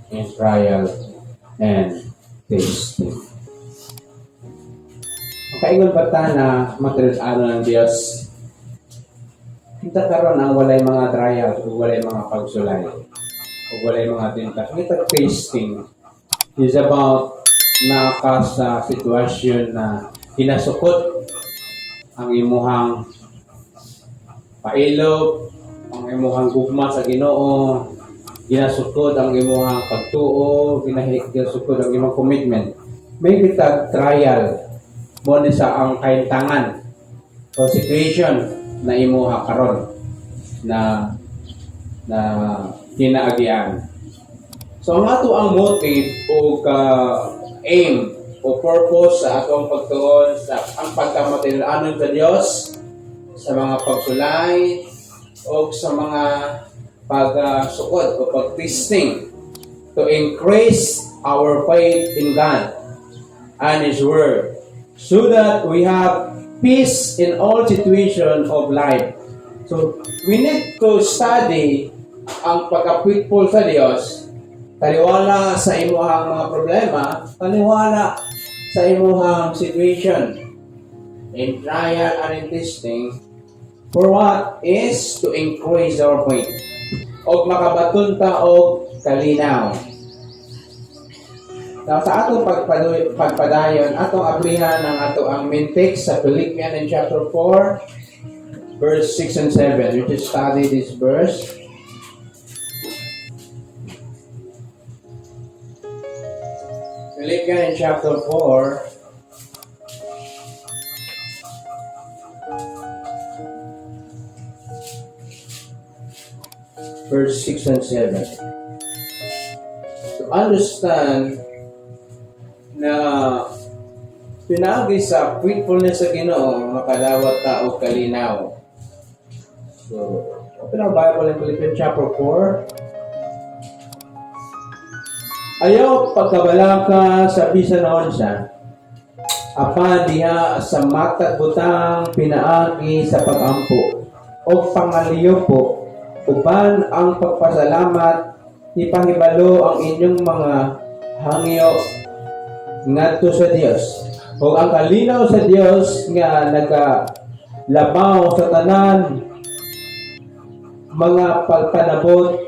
in trial and testing. Ang kaingon bata na material ng Diyos, kita karon ang walay mga trial, o walay mga pagsulay, o walay mga tentasyon. Kita testing is about naka sa sitwasyon na hinasukot ang imuhang pailog, ang imuhang gugma sa Ginoo, ginasukod ang imuhang pagtuo, ginasukod ang imong commitment. May bitag trial mo ni sa ang kaintangan o situation na imuha karon na kinaagian. So ang ato ang motive o aim o purpose sa atong pagtuon sa ang pagkamatilanon sa Dios sa mga pagsulay o sa mga pagsukod o pag-testing to increase our faith in God and His Word so that we have peace in all situations of life. So, we need to study ang pagka-faithful sa Diyos, taliwala sa imuhang mga problema, taliwala sa imuhang situation in trial and in testing for what is to increase our faith o makabaton ta og kalinaw. Now, sa atong pagpadayon, atong aplihan ng ato ang main text sa Philippians in chapter 4, verse 6 and 7. We just study this verse. Philippians in chapter 4, verse 6 and 7. To understand na pinagi sa faithfulness sa Ginoo makadawat ta og kalinaw. So, open our Bible in Philippians chapter 4. Ayaw pagkabalaka sa bisan na onsa, apan diha sa matag butang pinaagi sa pagampo o pangaliyo po, uban ang pagpasalamat ipahibalo ang inyong mga hangyo ngadto sa Dios. O ang kalinaw sa Dios nga nagalabaw sa tanan mga pagpanabot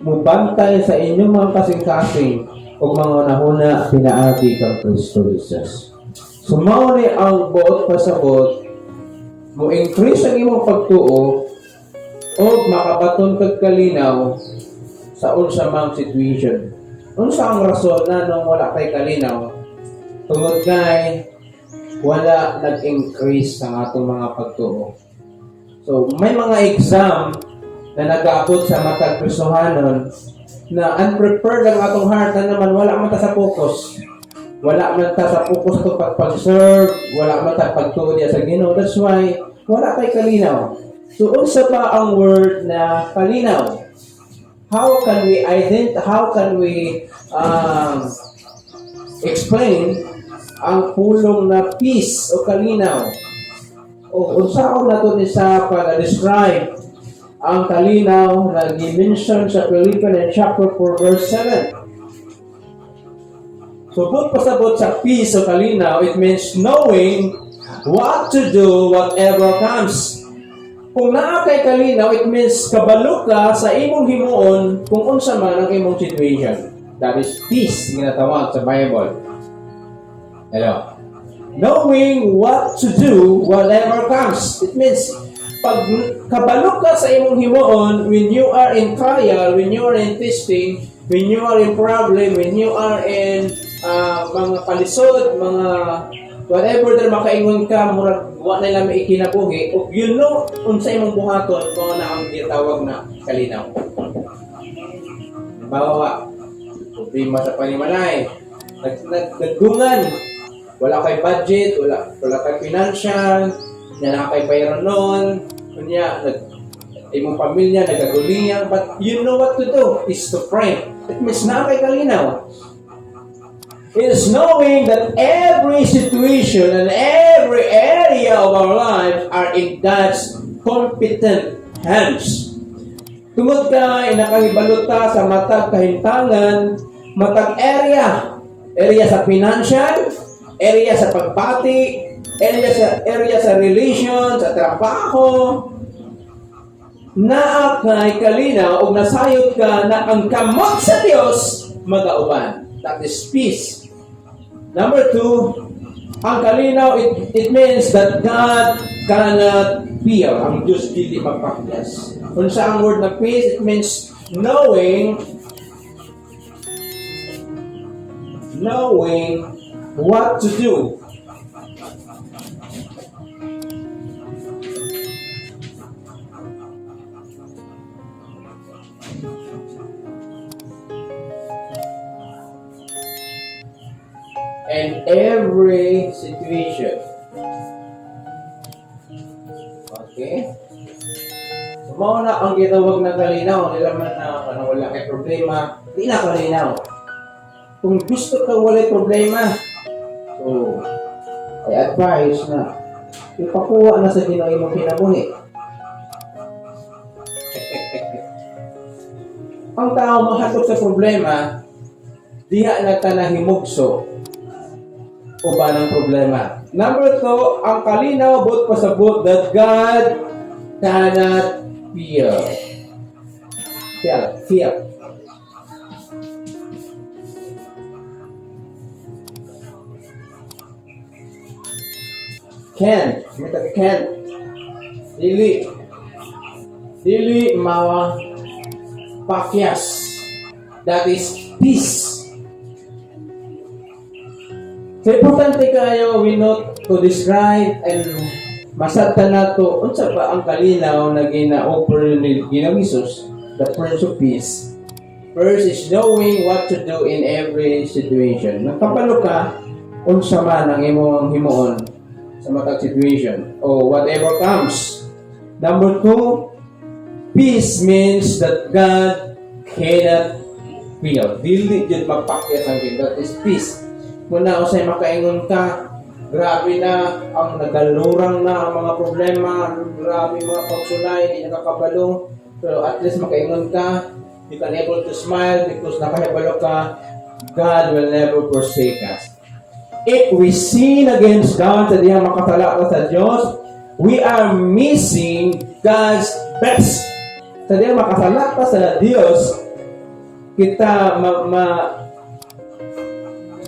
mubantay sa inyong mga kasing-kasing o mga unahuna pinaagi kang Kristo Jesus. Sumao ni ang buot pasabot mo increase ang imong pagtuo o makabaton kag kalinaw sa unsa mang situation. Unsa ang rason na nung wala kay kalinaw? Tungod kay wala nag-increase ang atong mga pagtuo. So, may mga exam na nag-aabot sa matag Kristohanon na unprepared ang atong heart na naman wala man ta sa focus. Wala man ta sa focus sa pag-serve, wala man ta pagtuo diya sa Ginoo. That's why wala kay kalinaw. So, unsa pa ang word na kalinaw? How can we explain ang pulong na peace o kalinaw? O unsaon nato ni sa pag-describe ang kalinaw na gi-mention sa Philippians chapter 4 verse 7. So, kung pasabot sa peace o kalinaw, it means knowing what to do whatever comes. Kung naa kay kalinaw, it means kabalo ka sa imong himuon kung unsa man ang imong situation. That is peace, ginatawag sa Bible. Hello? Knowing what to do whatever comes. It means pag kabalo ka sa imong himuon when you are in trial, when you are in testing, when you are in problem, when you are in mga palisod, mga whatever na makaingon ka, murag wa na lang ikinabuhi, o you know, unsa imong buhaton, kung na ang tawag na kalinaw. Bawa, problema sa panimalay, nagdungan, wala kay budget, wala kay financial, na kay bayaran nun, kunya, imong pamilya, nagagulingan, but you know what to do, is to pray. It means na kay kalinaw. It is knowing that every situation and every area of our lives are in God's competent hands. Tungod ka, inakahibalot ka sa matag kahintangan, matag area. Area sa financial, area sa pagpati, area sa relation, sa trabaho. Naa kay kalinaw o nasayod ka na ang kamot sa Dios magauban. That is peace. Number 2, ang kalinaw, it means that God cannot fear. Ang Diyos dili magpakyas. Kung sa ang word na peace, it means knowing what to do. In every situation. Okay? So, mauna ang gitawag na kalinaw, nila man na wala kay problema, di na kalinaw. Kung gusto ka wala problema, so, ay advice na ipakuha na sa Ginoo imong kinabuhi. Ang tao mahatok sa problema, diha na ka nahimugso o ba ng problema. Number 2, ang kalinaw both pasabot that God cannot fear. Fear. Can't. Dili pakyas. That is peace. So, importante kayo, we note to describe and masabta na to, unsa ba ang kalinaw na gina-offer ni Ginoong Hesus, the Prince of Peace. First is knowing what to do in every situation. Nagpapalo ka, unsa man ang imong himuon sa matag situation, o whatever comes. Number 2, peace means that God cannot fear. Dili dyan magpakyas ang Ginoo. That is peace. Muna usay makaingon ka, grabe na ang nagalurang na ang mga problema, grabe mga pagsulay, hindi nakakabalo. Pero at least makaingon ka, you can able to smile because nakahibalo ka, God will never forsake us. If we sin against God sa diyang makasala ka sa Diyos, we are missing God's best. Sa diyang makasala ka sa Diyos, kita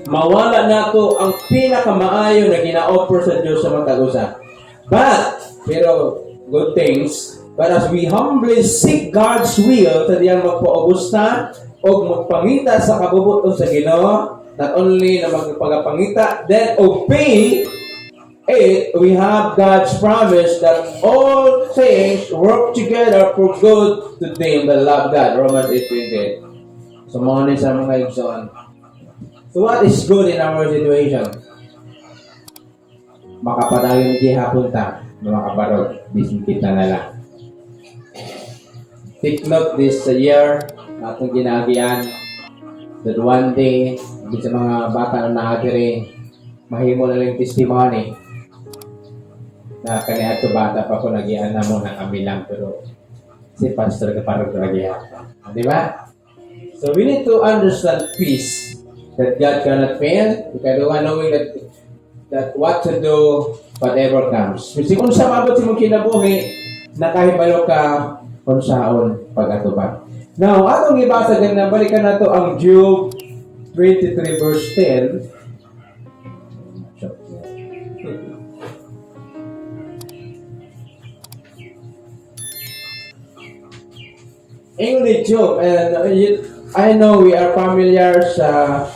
mawala na to ang pinakamaayo na gina-offer sa Diyos sa matag usa. Pero good things, but as we humbly seek God's will sa diyang magpaubusta o magpangita sa kabubuton sa Ginoo, not only na magpagapangita, then obey it, we have God's promise that all things work together for good to them that love God. Romans 8:28. So, mga sa mga igsoon. So what is good in our situation? Makapadayon gihapon ta, makabarog, bisingkit na lang. Take note this year, atong ginagian, that one day, sa mga bata na naagiri, mahimo na lang testimony, na kanya ato bata pa ko nagian na mo na kami lang, pero si pastor ka parang nagian. Di ba? So we need to understand peace. That God cannot fail. Ikaduha, knowing that what to do, whatever comes. Kasi kung sa mabot si mong kinabuhi, nakahibalo ka kung saon pag-atubag. Now, atong ibasa din na balikan na to ang Job 23 verse 10. English Job, and I know we are familiar sa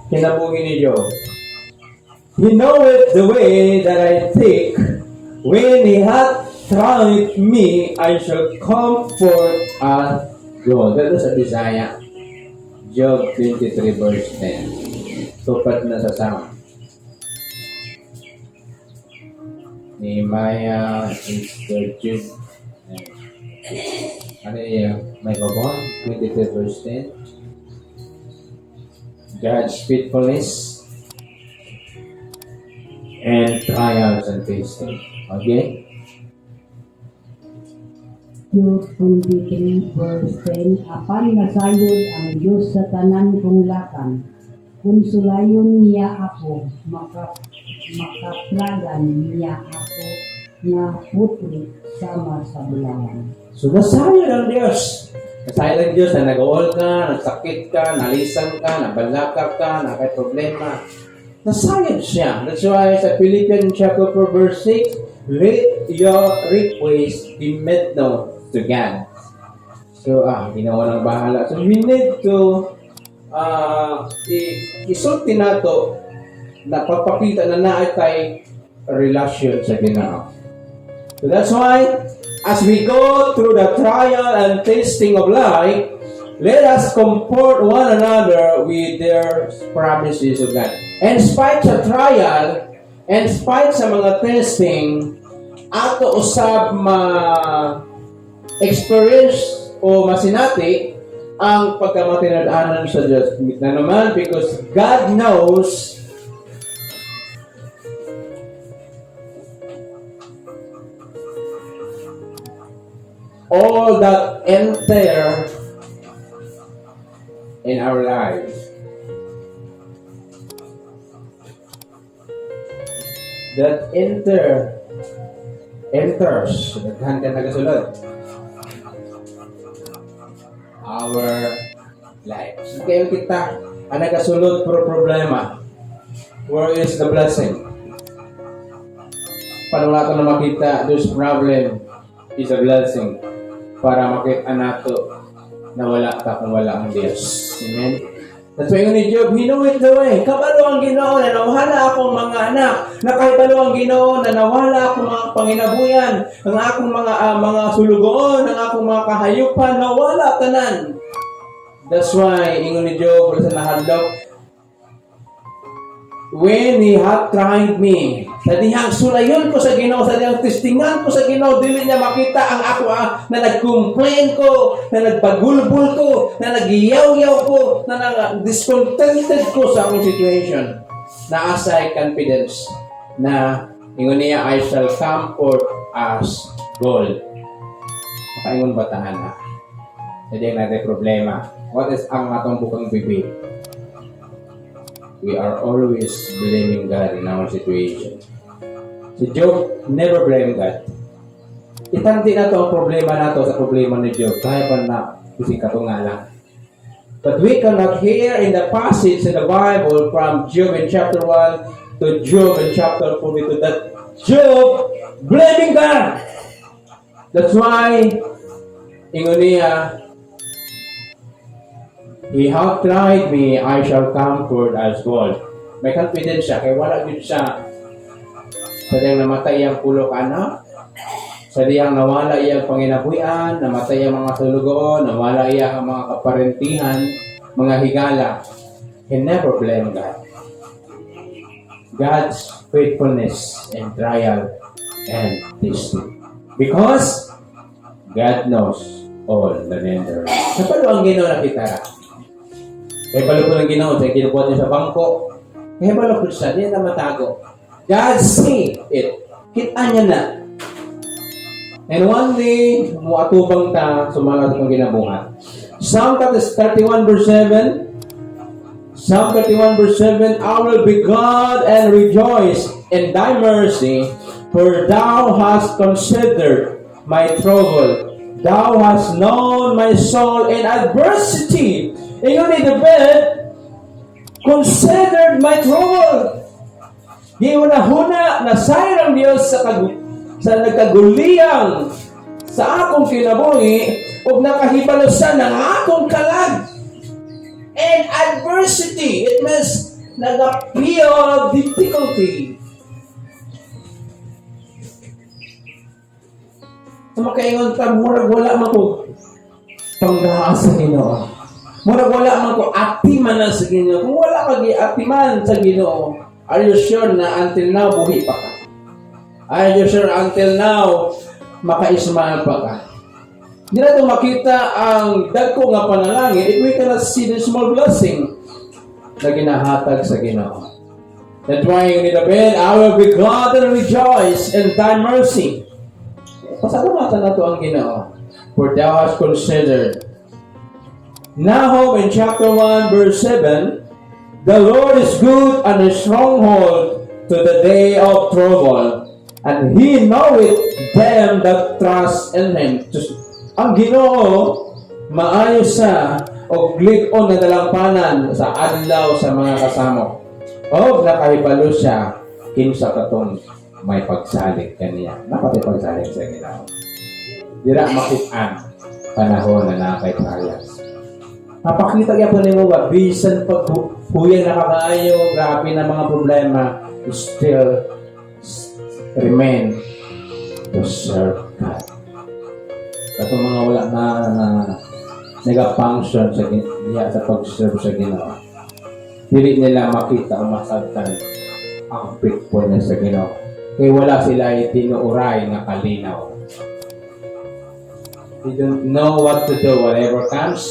kinabuhi ni Job. He knoweth the way that I take. When he hath tried me, I shall come forth as gold. That is a Isaiah. Job 23 verse 10. Tupat na sa sound. Nehemiah is the Job. Ano yung may babon? 23 verse 10. God's faithfulness and trials and tasting. Okay? Jude 23:10, apan nasayod ang Diyos sa tanan kong lakan. Konsulayon niya ako, makaplagan niya ako nga putri sama sa bulangan. So, nasayod ang Diyos. Nasayod ang Diyos na nag-uol ka, nagsakit ka, nalisan ka, nabalakap ka, nakay problema. Nasayod siya. That's why sa Philippians chapter 4 verse 6, let your request be made known to God. So, ginawa ng bahala. So, we need to isulti nato na pagpakita na naitay relasyon sa Ginoo. So that's why, as we go through the trial and testing of life, let us comfort one another with their promises of God. And spite sa trial, and spite sa mga testing, ato usab ma-experience o masinati ang pagkamatinadanan sa Diyos. Na naman, because God knows all that enter in our lives. That enters, daghan ka nagasulod, our lives. Kaya kita, ang nagasulod pro problema. Where is the blessing? Paano natin na makita, this problem is a blessing. Para makita nato na wala ka kung wala ang Diyos. Amen? That's why ni Job, he knew it the way. Kabalo ang Ginoo na nawala akong mga anak. Nakahibalo ang Ginoo na nawala akong mga panginabuyan. Ang akong mga sulugoon, ang akong mga kahayupan, nawala tanan. That's why, ingon ni Job, wala sa nahadlok, when he had tried me, sa dihang sulayon ko sa Ginoo, sa dihang testingan ko sa Ginoo, dili niya makita ang ako na nag-complain ko, na nagpagulbul ko, na nagiyaw-yaw ko, na discontented ko sa akong situation. Na asay confidence na ingon niya, I shall comfort as gold. Makaingon bataan na. Hindi natin problema. What is ang atong bukang bibig? We are always blaming God in our situation. Si Job never blame God. Itanti na to ang problema nato sa problema ni Job. Kaya pa na ising katungalan. But we cannot hear in the passage in the Bible from Job in chapter 1 to Job in chapter 42 that Job blaming God. That's why ingon niya, he hath tried me, I shall comfort as gold. May confidence siya, kaya wala din siya sa diyang namatay ang pulo ka anak, sa diyang nawala iyang panginabuyan, namatay ang mga sulugoon, nawala iyang mga kaparentihan, mga higala. He never blamed God. God's faithfulness and trial and testing. Because God knows all the ender. Napalo ang Ginoo na kita. Kaya balo ko ng Ginoo, sa kinubuhat niya sa bangko. Kaya balo ko siya, di na matago. God see it. Kita niya na. And one day, muatubang ta, sumalat ng ginabuhat. Psalm 31 verse 7. Psalm 31 verse 7, I will be glad and rejoice in thy mercy, for thou hast considered my trouble. Thou hast known my soul in adversity. Ingon ni David, considered my trouble. Giuna-huna na sayang Diyos sa nagkaguliyang sa akong kinabuhi ug nakahibalo sa ng akong kalag. And adversity, it means nag-appeal difficulty. So makaingon ka, murag wala man ko panggaas sa Ginoo. Murag wala man ko atiman sa Ginoo. Kung wala ka atiman sa Ginoo, are you sure na until now buhi pa ka? Are you sure until now makaismaan pa ka? Hindi na ito makita ang dagko nga panalangin if we cannot see the small blessing na ginahatag sa Ginoo. That's why ni David, I will be glad and rejoice in thy mercy. Pasalamatan na ito ang Ginoo. for thou hast considered. Nahum in chapter 1 verse 7, the Lord is good and a stronghold to the day of trouble, and He knoweth them that trust in Him. Ang Ginoo maayo sa og lig-on na dalampanan sa adlaw sa mga kasamo. O nakahibalo siya kinsa katong may pagsalig kaniya. Napati pagsalig sa Ginoo. Dira makit-an panahon na nakay trials. Napakita niya po nimo ba bisan pag huyang nakakaayo, grabe na mga problema, still remain to serve God. Katong mga wala na nag-function sa diya sa pag-serve sa Ginoo. Dili nila makita ang masagtan ang faithfulness sa Ginoo. Kaya wala sila tinuuray na kalinaw. They don't know what to do whatever comes.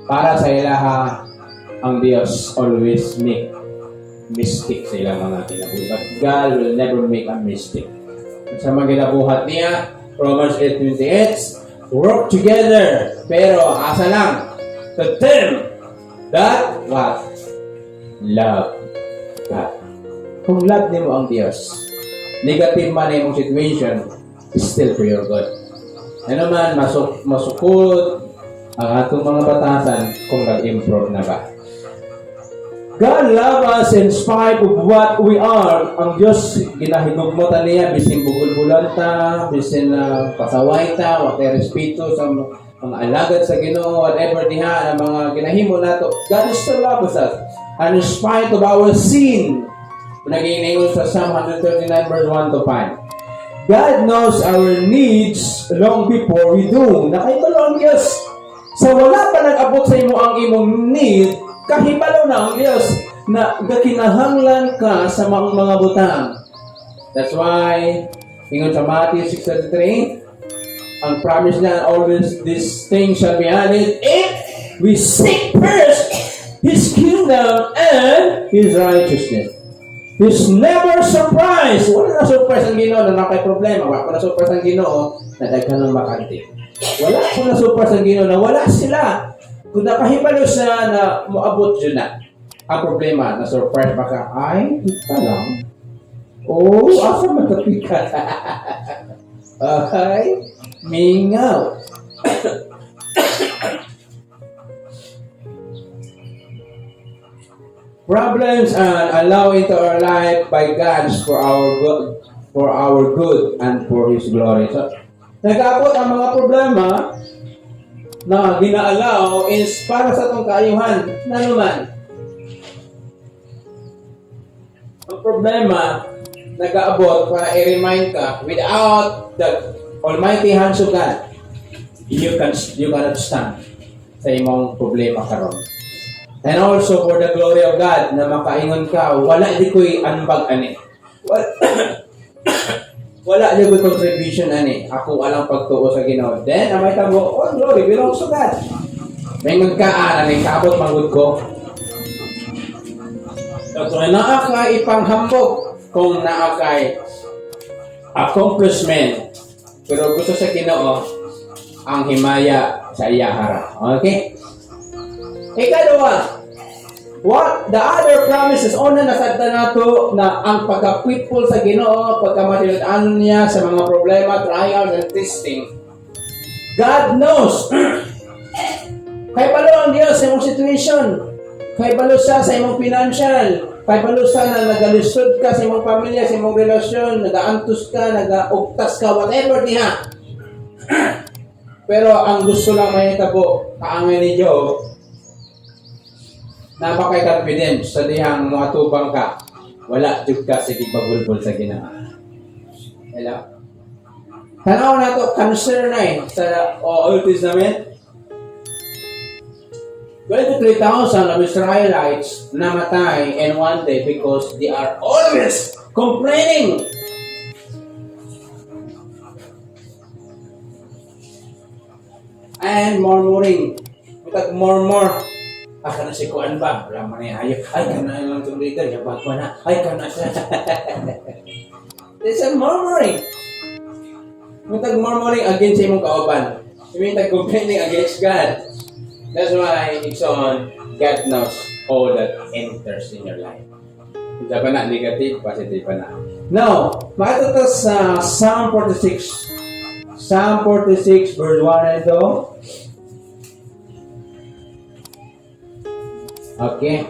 Para sa ilaha, ang Diyos always make mistake sa ilang mga kinabuhi. But God will never make a mistake. Sa mga kinabuhat niya, Romans 8:28, work together, pero asa lang, to them that what? Love God. Kung love niyo ang Diyos, negative man ang imong situation, still for your good. Ano man, masukod ang atong mga batasan kung nag-improve na ba. God love us in spite of what we are. Ang Diyos, ginahigugmutan niya, bisin bugul-bulan ta, bisin pasaway ta, wate respeto sa mga alagad sa Ginoo, whatever diha, ang mga ginahimo nato. God is still loves us. And in spite of our sin, nag-iingon sa Psalm 139 verse 1 to 5. God knows our needs long before we do. Nakahibalo ang Diyos. Sa wala pa nag-abot sa imo ang imong need, kahibalo na ang Diyos na gakinahanglan ka sa mga butang. That's why, ingon sa Matthew 6:33, ang promise niya, all these things shall be added if we seek first His kingdom and His righteousness. He's never surprised. Wala na surprise ang Ginoo na nakay problema. Wala na surprise ang Ginoo na daghan ng bakante. Wala ko na surprise ang Ginoo na wala sila. Kung nakahibalo siya na moabot yun na. Ang problema na surprise baka, ay, kita lang. Oh, asa matapika. Okay, mingaw. Problems allow into our life by God for our good and for His glory. So, nag-abot ang mga problema na ginaalaw is para sa itong kaayuhan na naman. Ang problema, nag-aabot para i-remind ka, without the almighty hands of God, you cannot stand sa imong problema karon. And also for the glory of God, na makaingon ka, wala di ko'y anbag ani. Wala di ko'y contribution ani. Ako alang pagtuo sa Ginoo. Then, amay tabo, oh, glory belongs to God. May ngagkaan, may kabot manggod ko. So, naa ka ipanghambog kung naa kay accomplishment. Pero gusto sa Ginoo, ang himaya sa iyahara. Okay? Ikalawa, what the other promises una nasagda nato na ang pagka-faithful sa Ginoo, pagka-matinud-anon niya sa mga problema, trials, and testing. God knows. Kay balo ang Diyos sa imong situation. Kay balo siya sa imong financial. Kay balo siya na nagalisod ka sa imong pamilya, sa imong relasyon, nagaantos ka, nagaugtas ka, whatever diha. Pero ang gusto lang may tabo, kaangay ni Job, napakay confidence sa dihang matubang ka, wala jud ka sige pagbulbul sa Ginoo. Hello? Tanaw na to, cancer na sa Old Testament. 23,000 of Israelites namatay in one day because they are always complaining. And murmuring. Murmur. Kana si kuan ba? Wala man ayo. Ay kana lang tong leader, ya ba na. Ay kana siya. This is murmuring. Murmuring against imong kauban. You mean like complaining against God? That's why it's on God knows all that enters in your life. Hindi pa na negative, positive pa na. Now, makita ito sa Psalm 46. Psalm 46 verse 1 and 2. Okay.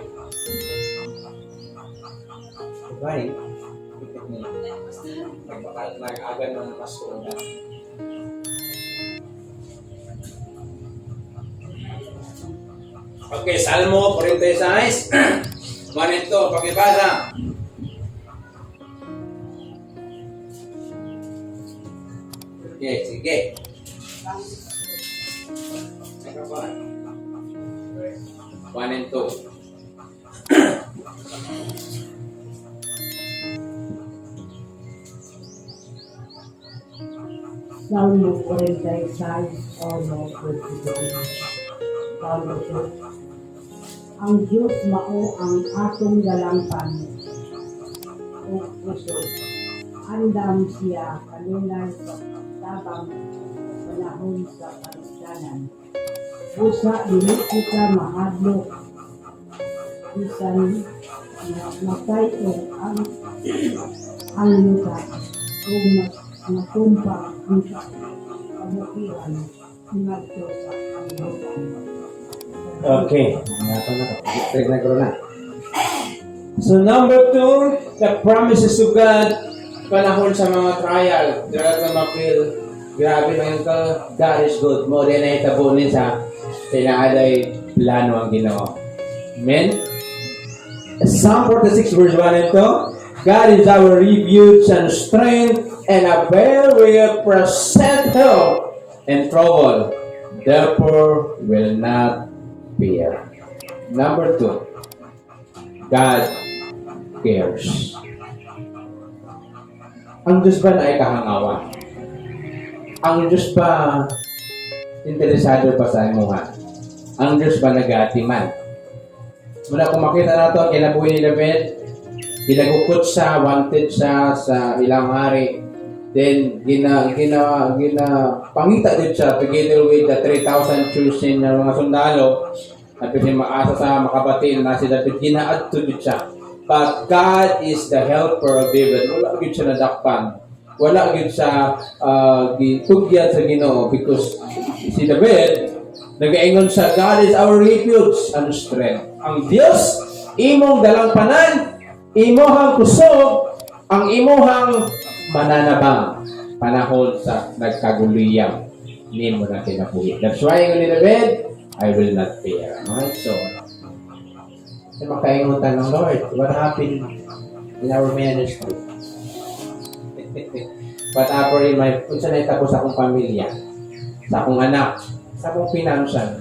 Bye. Nag-agan ng masuna. Okay, Salmo 46. 1 and 2, pakibasa. Okay, sige. One and 2. Salmo 46 o Lord, Salmo 2. Ang Diyos mao ang atong galangpan o puso. Andam siya kanunay sa tabang panahon sa kaligtanan. Busa dili kita mahadlok bisan matay o ang yuta o matumpa ang kabukiran ngadto sa kalibutan. Okay. So number 2, the promises of God panahon sa mga trial. Dara ka mapil. Grabe na yung God is good. Mo din ay tabunin sa tinaaday plano ang Ginoo. Amen? Psalm 46 verse 1 and 2. God is our refuge and strength and a very present help in trouble. Therefore will not fear. Number 2, God cares. Ang Diyos ba na ay kahangawa? Ang Diyos ba interesado pa sa imuha? Ang Diyos ba nag-atiman? Muna kung makita nato, kinabuhi ni David, ginagukot siya, wanted siya sa ilang hari. Then, pangita din siya together with the 3,000 chosen na mga sundalo at maasa sa makabatil na si David, ginaadto din siya. But God is the helper of David. Wala agad siya nadakpan. Wala agad siya gitugyan sa Ginoo because si David, nag-aingon siya, God is our refuge and strength. Ang Diyos, imong dalangpanan, imohang kusog, ang imohang mananabang panahon sa nagkaguliyang nimo na kinabuhi. That's why yung ni David, I will not fear. Alright, so makaingutan ng Lord, what happened in our ministry? What happened in my, kung saan tapos sa akong pamilya, sa akong anak, sa akong financial.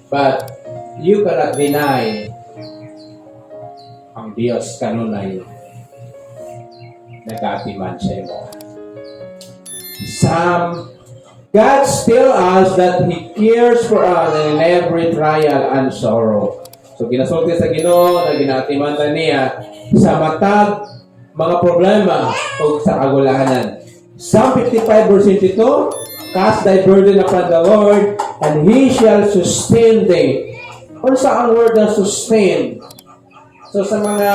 But you cannot deny ang Diyos kanunay nag-atiman sa imo. God still us that He cares for us in every trial and sorrow. So ginasulti sa Ginoo na ginatiman niya sa matag mga problema o sa kagulahanan. Psalm 55 verse 22, cast thy burden upon the Lord and He shall sustain thee. Or sa ang word na sustain? So sa mga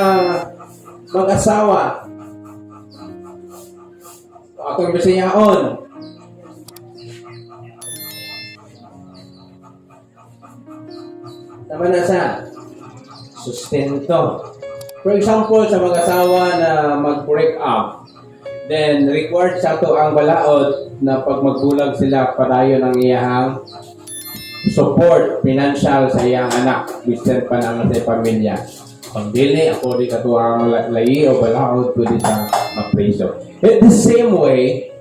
mag-asawa, atong bisayaon, tama na sa sustento. For example, sa mag-asawa na mag-break up, then required sa to ang balaod na pag magbulag sila padayon ng iyahang support financial sa iyang anak, bisan pa naman sa pamilya. Pag dili, ako di ka to ang layi o balaod, pwede sa mapreso. In the same way,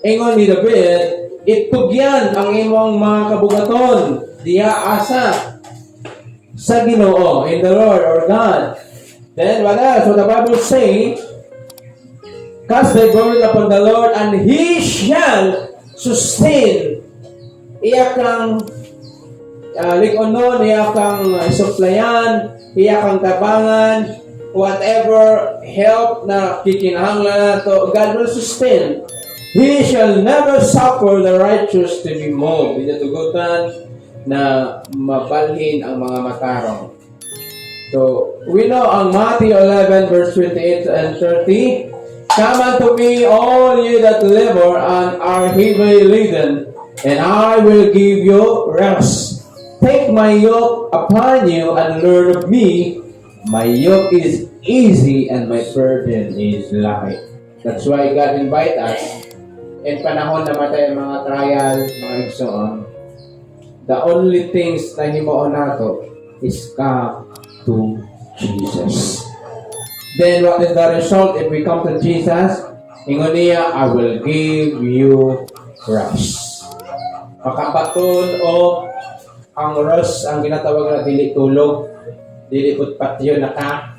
ingon ni David, itugyan ang imong mga kabugaton, diya asa sa Ginoo, in the Lord or God. Then what else? So the Bible say, cast thy burden upon the Lord and He shall sustain. Iya kang likonon, iya kang suplayan, iya kang tabangan, whatever help na kikinahanglan nato, God will sustain. He shall never suffer the righteous to be moved. Pinatugutan na mabalhin ang mga matarong. So, we know ang Matthew 11 verse 28 and 30, "Come unto me, all ye that labor and are heavy laden, and I will give you rest. Take my yoke upon you and learn of me. My yoke is easy and my burden is light." That's why God invite us. In panahon na matay ang mga trial, mga igsoon, the only things na himuon nato is come to Jesus. Then what is the result if we come to Jesus? Ingon niya, "I will give you rest." Makapaton o ang rest ang ginatawag na dili tulog, dili pud patyo na ka.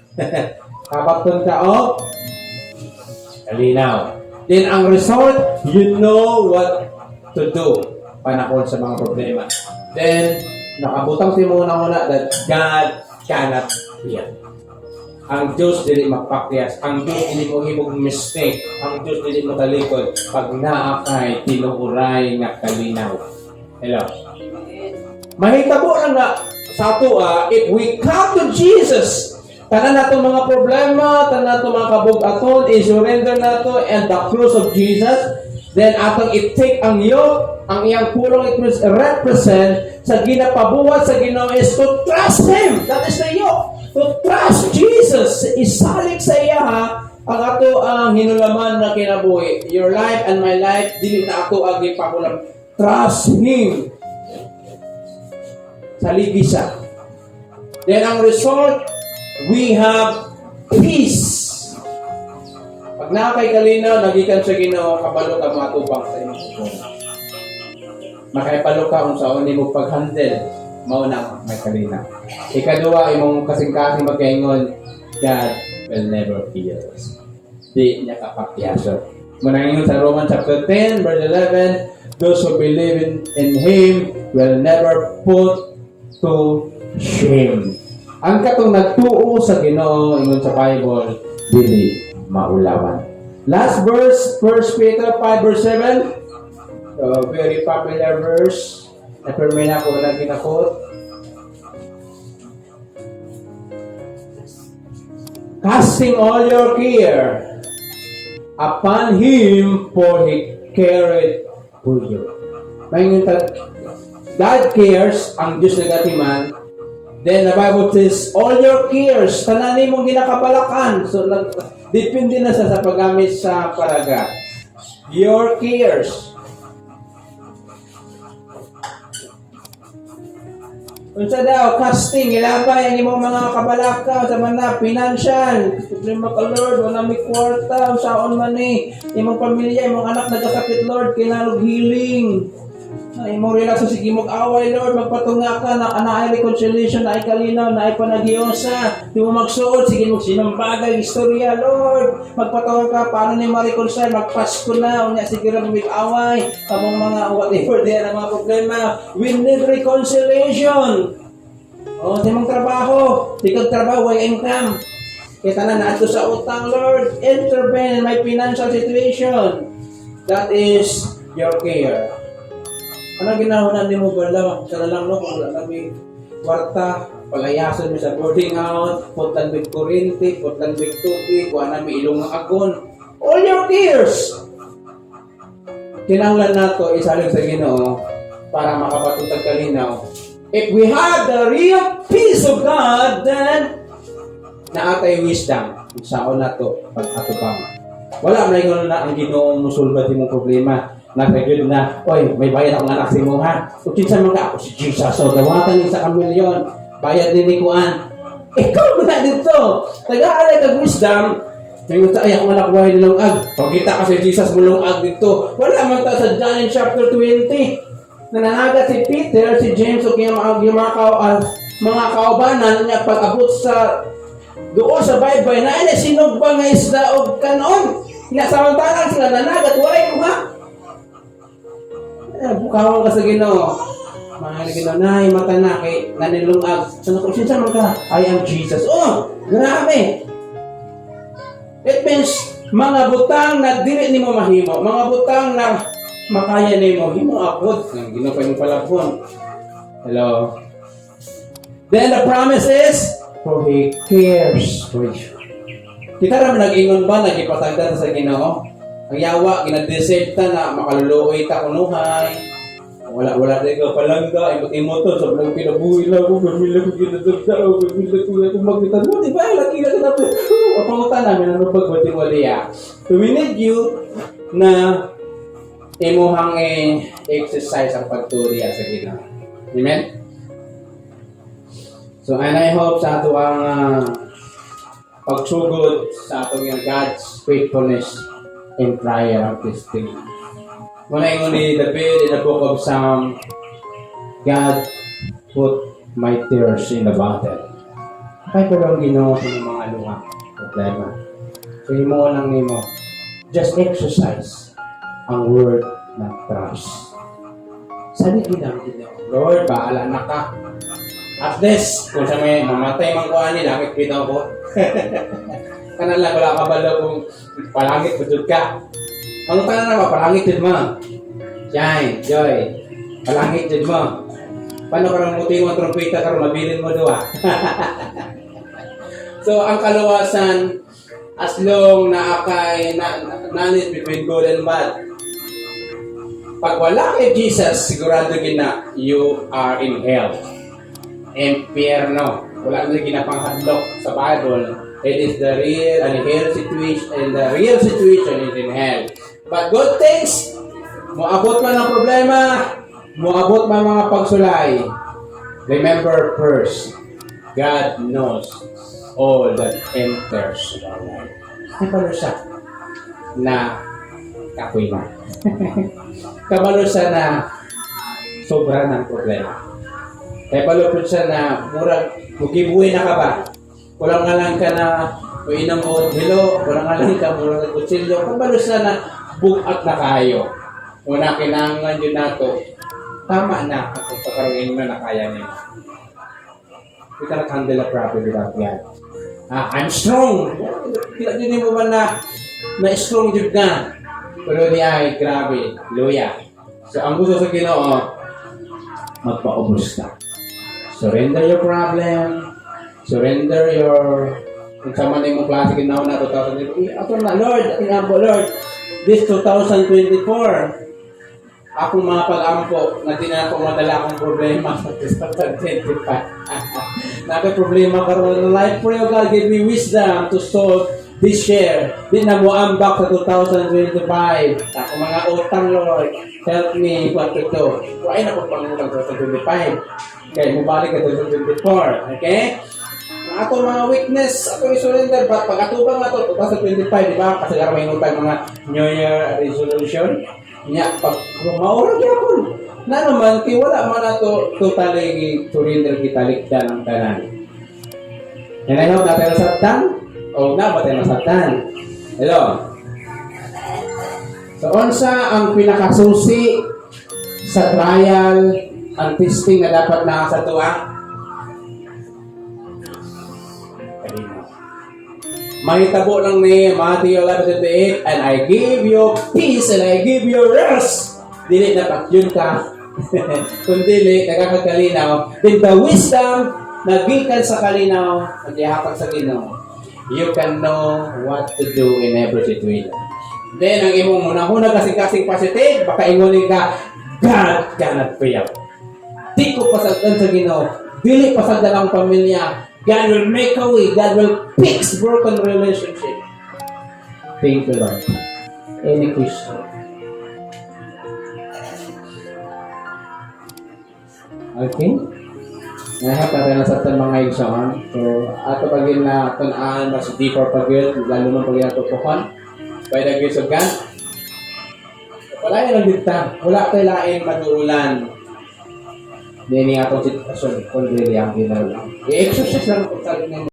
Kapaton ka o kalinaw. Then ang result, you know what to do panahon sa mga problema. Then nakabutang si muna that God cannot heal. Ang Diyos dili magpakyas, ang Diyos dili mo himog mistake, ang Diyos dili mo talikod pag naa kay tinuuray nga kalinaw. Hello. Mahitabo lang na sa ato if we come to Jesus, tanan nato mga problema, tanan nato mga kabug-aton, i-surrender nato and the cross of Jesus, then atong i-take ang yoke, ang iyang pulong it will represent sa ginapabuhat sa Ginoo is to trust Him. That is the yoke. To trust Jesus. Isalik sa iya ang ato ang hinulaman na kinabuhi. Your life and my life, dili na ato ang ipakulam. Trust Him. Saligi siya. Then ang result, we have peace. Pag nakakay kalinaw, nagikan sa Ginoo, kabalo ka matubang sa imong puso. Makaipalo ka kung saan mo pag-handle, mao na may kalinaw. Ikaduha, imong kasing-kasing magkaingon, God will never fail us. Di niya kapakyaso. Manangingon sa Romans chapter 10, verse 11, those who believe in Him will never put to shame. Ang katong nagtuo sa Ginoo ingon sa Bible, dili maulawan. Last verse, 1 Peter 5 verse 7. Very popular verse. Na-permit na ko na ginakot. Casting all your care upon Him, for He carried for you. God cares, ang Diyos nagatiman. Then the Bible says, all your cares, tanan mong ginakabalakan. So, depende na sa paggamit sa paraga. Your cares. Unsa daw, casting, ilabay ang imong mga kabalaka sa mga financial. Problema ka, Lord, wala may kwarta, saon man imong pamilya, imong anak nagkasakit, Lord, kinalog healing. Imong relasyon, sige mag-away, Lord, magpatunga ka, na ay reconciliation, na ay kalinaw, na ay panagyosa. Di mo magsuot, sige magsinambagay, istorya, Lord. Magpatunga ka, paano ni ma-reconcile, magpasko na, unya, sige lang mag-away, kamong mga whatever, diyan ang mga problema. We need reconciliation. O, sa imong trabaho, di kag trabaho, way income. Kita na nato sa utang, Lord, intervene in my financial situation. That is your care. Ano ginahunan ni mo ba lang? Sana lang no, kung wala kami kwarta, palayason mo sa boarding house, putlan big kurinti, putlan big tubig, kuha namin ilong ng agon. All your tears! Kinanglan nato isalig sa Ginoo para makapatutag kalinaw. If we have the real peace of God, then naatay wisdom. Saan nato pag-atupang. Wala may gano'n na ang Ginoo musulbat yung problema. Nag-review na, oy, may bayad akong anak si mo ha. Kung kinsa man ka, ako si Jesus. So, dawatan niya sa kamilyon. Bayad din ni Kuan. Ikaw mo na dito. Nag-aalay kag wisdom. Ngayon sa ayak anak buhay nilang ag. Pagkita ka si Jesus mulong ag dito. Wala man ta sa John chapter 20. Nananaga si Peter, si James, o kaya yung mga kaubanan niya pag-abot sa doon sa baybay na ay sinog ba nga isda o kanon. Inasamantalan sila nanagat. Walay mo ha. Bukawang ka sa Ginoo. Mga Ginoo, nay, mata na kay nanilungag. Sana kung sinsa man ka, I am Jesus. Oh, grabe. It means, Mga butang na dili nimo mahimo, mga butang na makaya nimo himo abot ng ginupay mo palabon. Hello. Then the promise is, for He cares for you. Kita naman nag-ingon ba, nagipatagdan sa Ginoo? Ang yawa, ginadeserve ta na makaluluoy ta kunuhay. Wala din ka palangga, imot-imot to, sobrang pinabuhi lang ako, pamilya ko ginadagda, pamilya ko magkitan mo, di ba? Laki na natin. Pangutan namin, ano pag-wali-waliya. So we need you na imuhang exercise ang pagturiya sa Ginoo. Amen? So, and I hope sa ato ang pagsugod sa atong yung God's faithfulness in trial and testing. Muna yung ni David in the book of Psalm, God put my tears in the bottle. Kaya ko lang Ginoo sa mga luha, problema. So, himo lang nimo, just exercise ang word na trust. Sabi Ginoo, Lord, bahala na ka. At least, kung sa may mamatay mang kuha nila, kita ko. Kanan lang, wala ka bala kung palangit budod ka. Ang tanan na ba, palangit din mo. Shine, joy. Palangit din mo. Paano ka nang muti mo ang trumpeta ka, mabilin mo doon. So, ang kaluwasan, as long na akay nanis between good and bad. Pag wala kay Jesus, sigurado gina, you are in hell. Impierno. Wala na ginapanghadlok sa Bible. It is the real and hell situation, and the real situation is in hell. But good things, moabot man ang problema, moabot man mga pagsulay. Remember first, God knows all that enters our life. Kabalo siya na kakuy man. Kabalo siya na sobra ng problema. Kaya palupod siya na murag, mugibuhay na ka ba? Kulang nga lang ka na uinam mo hilo, kulang nga lang ka murag ng kutsilyo. Kabalo siya na bukat na kayo. Una kinangan yun nato, tama na at pagkaroon na nakaya niyo. We cannot handle a problem without God. I'm strong. Hindi mo ba na strong yun na? Pero di ay, grabe, luya. So ang gusto sa Ginoo, magpaubos ka. Surrender your problem. Surrender your... Kung sama na yung klase ginawa na 2024. Ako na, Lord, inampo, Lord. This 2024, akong mga pag-ampo na di na ako madala akong problema sa 2025. Naka-problema karoon ng life. Pray, oh God, give me wisdom to solve this year. Di na mo ambak sa 2025. Ako mga utang, Lord. Help me, what to do. Why na po pangutang sa 2025? Okay, mubalik ka 2024. Okay? Ang ato mga weakness, ato i-surrender. Pag atubang ato, 2025, di ba? Kasi nga may nutang mga New Year resolution. Nya, pag maurag yapon. Na naman, wala man ato totally surrender kita likdan ang tanan. And I hope natin nasabtan. O na ba tayo nasabtan? Hello? So, unsa ang pinakasusi sa trial ang testing na dapat na sa tuwa? Mahitabo lang ni Matthew 11:28, and I give you peace and I give you rest. Dili na pakyun ka. Kung dili, nagkakakalinaw. Then the wisdom na gikan sa kalinaw, nagihatag sa Ginoo, you can know what to do in every situation. Then, ang imong munahuna kasing-kasing positive, baka ingunin ka, God cannot fail. Di ko pasagdan sa Ginoo. Dili pasagdan ang pamilya. God will make a way. God will fix broken relationship. Thank you, Lord. Any question? Okay? Ngayon, natin na sa mga igsoon. So, ato pagin na tunaan, mas deeper pagin, lalo man pagin na tupukan. By the grace of God. Wala yung nagdita. Wala tayo laing maduulan. Hindi atong sitwasyon. Kung really ang ginagawa. I-exercise lang kung sabi